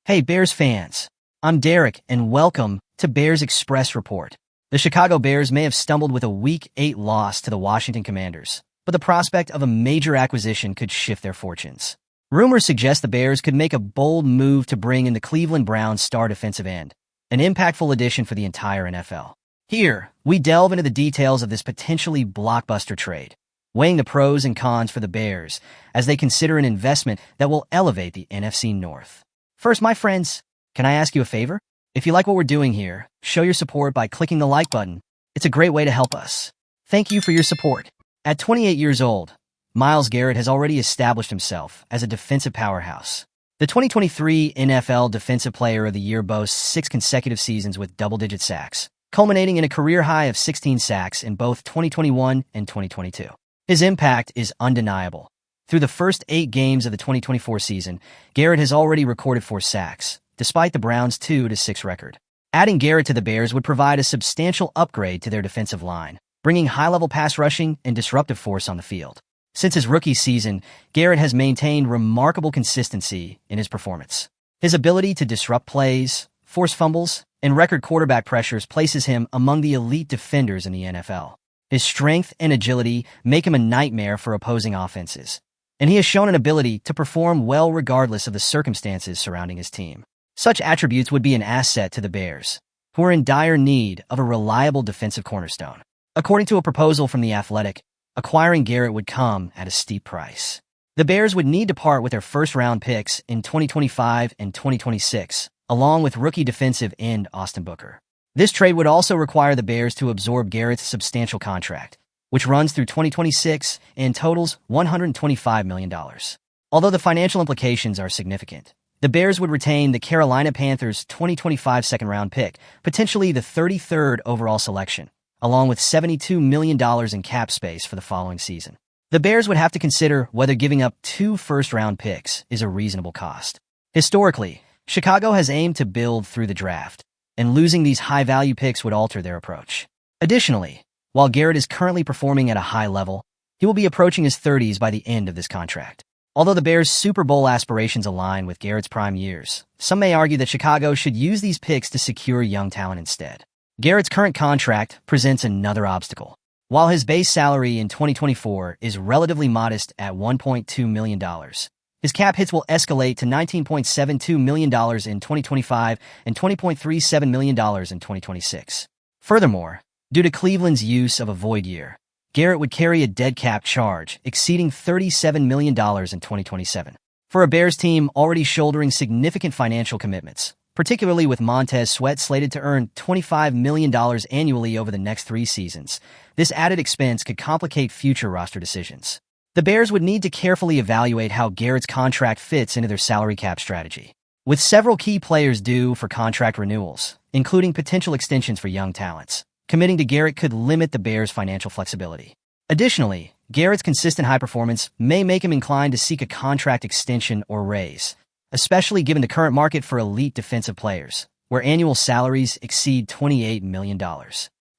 Hey Bears fans, I'm Derek and welcome to Bears Express Report. The Chicago Bears may have stumbled with a Week 8 loss to the Washington Commanders, but the prospect of a major acquisition could shift their fortunes. Rumors suggest the Bears could make a bold move to bring in the Cleveland Browns star defensive end, an impactful addition for the entire NFL. Here, we delve into the details of this potentially blockbuster trade, weighing the pros and cons for the Bears as they consider an investment that will elevate the NFC North. First, my friends, can I ask you a favor? If you like what we're doing here, show your support by clicking the like button. It's a great way to help us. Thank you for your support. At 28 years old, Myles Garrett has already established himself as a defensive powerhouse. The 2023 NFL Defensive Player of the Year boasts 6 consecutive seasons with double-digit sacks, culminating in a career high of 16 sacks in both 2021 and 2022. His impact is undeniable. Through the first 8 games of the 2024 season, Garrett has already recorded 4 sacks, despite the Browns' 2-6 record. Adding Garrett to the Bears would provide a substantial upgrade to their defensive line, bringing high-level pass rushing and disruptive force on the field. Since his rookie season, Garrett has maintained remarkable consistency in his performance. His ability to disrupt plays, force fumbles, and record quarterback pressures places him among the elite defenders in the NFL. His strength and agility make him a nightmare for opposing offenses, and he has shown an ability to perform well regardless of the circumstances surrounding his team. Such attributes would be an asset to the Bears, who are in dire need of a reliable defensive cornerstone. According to a proposal from The Athletic, acquiring Garrett would come at a steep price. The Bears would need to part with their first-round picks in 2025 and 2026, along with rookie defensive end Austin Booker. This trade would also require the Bears to absorb Garrett's substantial contract, which runs through 2026 and totals $125 million. Although the financial implications are significant, the Bears would retain the Carolina Panthers' 2025 second-round pick, potentially the 33rd overall selection, along with $72 million in cap space for the following season. The Bears would have to consider whether giving up 2 first-round picks is a reasonable cost. Historically, Chicago has aimed to build through the draft, and losing these high-value picks would alter their approach. Additionally, while Garrett is currently performing at a high level, he will be approaching his 30s by the end of this contract. Although the Bears' Super Bowl aspirations align with Garrett's prime years, some may argue that Chicago should use these picks to secure young talent instead. Garrett's current contract presents another obstacle. While his base salary in 2024 is relatively modest at $1.2 million, his cap hits will escalate to $19.72 million in 2025 and $20.37 million in 2026. Furthermore, due to Cleveland's use of a void year, Garrett would carry a dead cap charge exceeding $37 million in 2027. For a Bears team already shouldering significant financial commitments, particularly with Montez Sweat slated to earn $25 million annually over the next 3 seasons, this added expense could complicate future roster decisions. The Bears would need to carefully evaluate how Garrett's contract fits into their salary cap strategy. With several key players due for contract renewals, including potential extensions for young talents, committing to Garrett could limit the Bears' financial flexibility. Additionally, Garrett's consistent high performance may make him inclined to seek a contract extension or raise, especially given the current market for elite defensive players, where annual salaries exceed $28 million.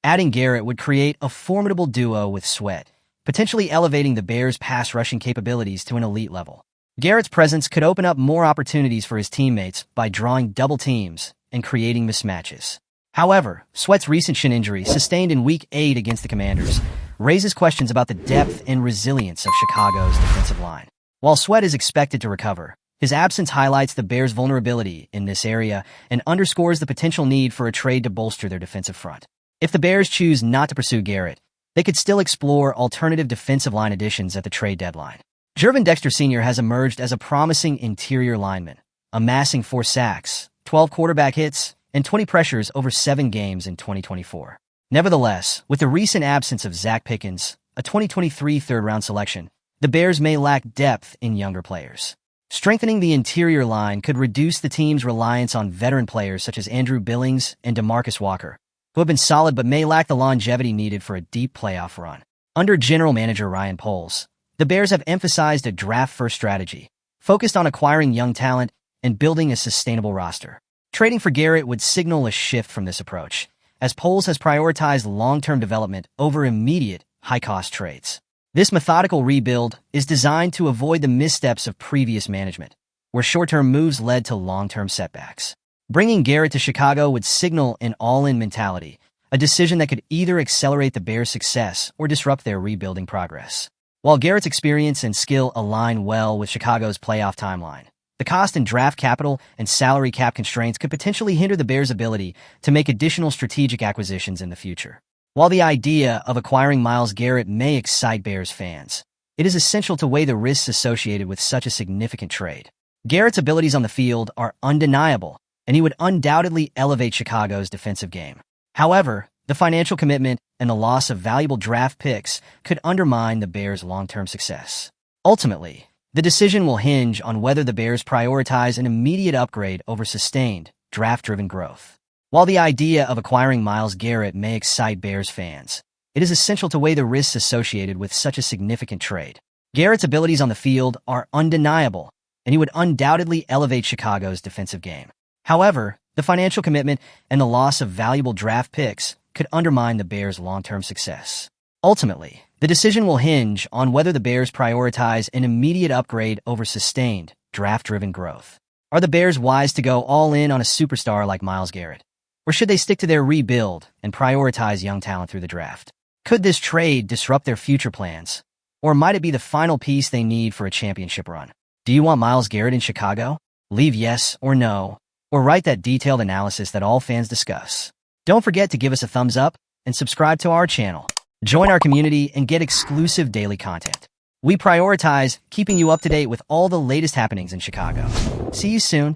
Adding Garrett would create a formidable duo with Sweat, potentially elevating the Bears' pass rushing capabilities to an elite level. Garrett's presence could open up more opportunities for his teammates by drawing double teams and creating mismatches. However, Sweat's recent shin injury, sustained in Week 8 against the Commanders, raises questions about the depth and resilience of Chicago's defensive line. While Sweat is expected to recover, his absence highlights the Bears' vulnerability in this area and underscores the potential need for a trade to bolster their defensive front. If the Bears choose not to pursue Garrett, they could still explore alternative defensive line additions at the trade deadline. Jervin Dexter Sr. has emerged as a promising interior lineman, amassing 4 sacks, 12 quarterback hits, and 20 pressures over 7 games in 2024. Nevertheless, with the recent absence of Zach Pickens, a 2023 third-round selection, the Bears may lack depth in younger players. Strengthening the interior line could reduce the team's reliance on veteran players such as Andrew Billings and DeMarcus Walker, who have been solid but may lack the longevity needed for a deep playoff run. Under general manager Ryan Poles, the Bears have emphasized a draft-first strategy, focused on acquiring young talent and building a sustainable roster. Trading for Garrett would signal a shift from this approach, as Poles has prioritized long-term development over immediate, high-cost trades. This methodical rebuild is designed to avoid the missteps of previous management, where short-term moves led to long-term setbacks. Bringing Garrett to Chicago would signal an all-in mentality, a decision that could either accelerate the Bears' success or disrupt their rebuilding progress. While Garrett's experience and skill align well with Chicago's playoff timeline, the cost and draft capital and salary cap constraints could potentially hinder the Bears' ability to make additional strategic acquisitions in the future. While the idea of acquiring Myles Garrett may excite Bears fans, it is essential to weigh the risks associated with such a significant trade. Garrett's abilities on the field are undeniable, and he would undoubtedly elevate Chicago's defensive game. However, the financial commitment and the loss of valuable draft picks could undermine the Bears' long-term success. Ultimately, the decision will hinge on whether the Bears prioritize an immediate upgrade over sustained, draft-driven growth. While the idea of acquiring Myles Garrett may excite Bears fans, it is essential to weigh the risks associated with such a significant trade. Garrett's abilities on the field are undeniable, and he would undoubtedly elevate Chicago's defensive game. However, the financial commitment and the loss of valuable draft picks could undermine the Bears' long-term success. Ultimately, the decision will hinge on whether the Bears prioritize an immediate upgrade over sustained, draft-driven growth. Are the Bears wise to go all in on a superstar like Myles Garrett? Or should they stick to their rebuild and prioritize young talent through the draft? Could this trade disrupt their future plans? Or might it be the final piece they need for a championship run? Do you want Myles Garrett in Chicago? Leave yes or no, or write that detailed analysis that all fans discuss. Don't forget to give us a thumbs up and subscribe to our channel. Join our community and get exclusive daily content. We prioritize keeping you up to date with all the latest happenings in Chicago. See you soon.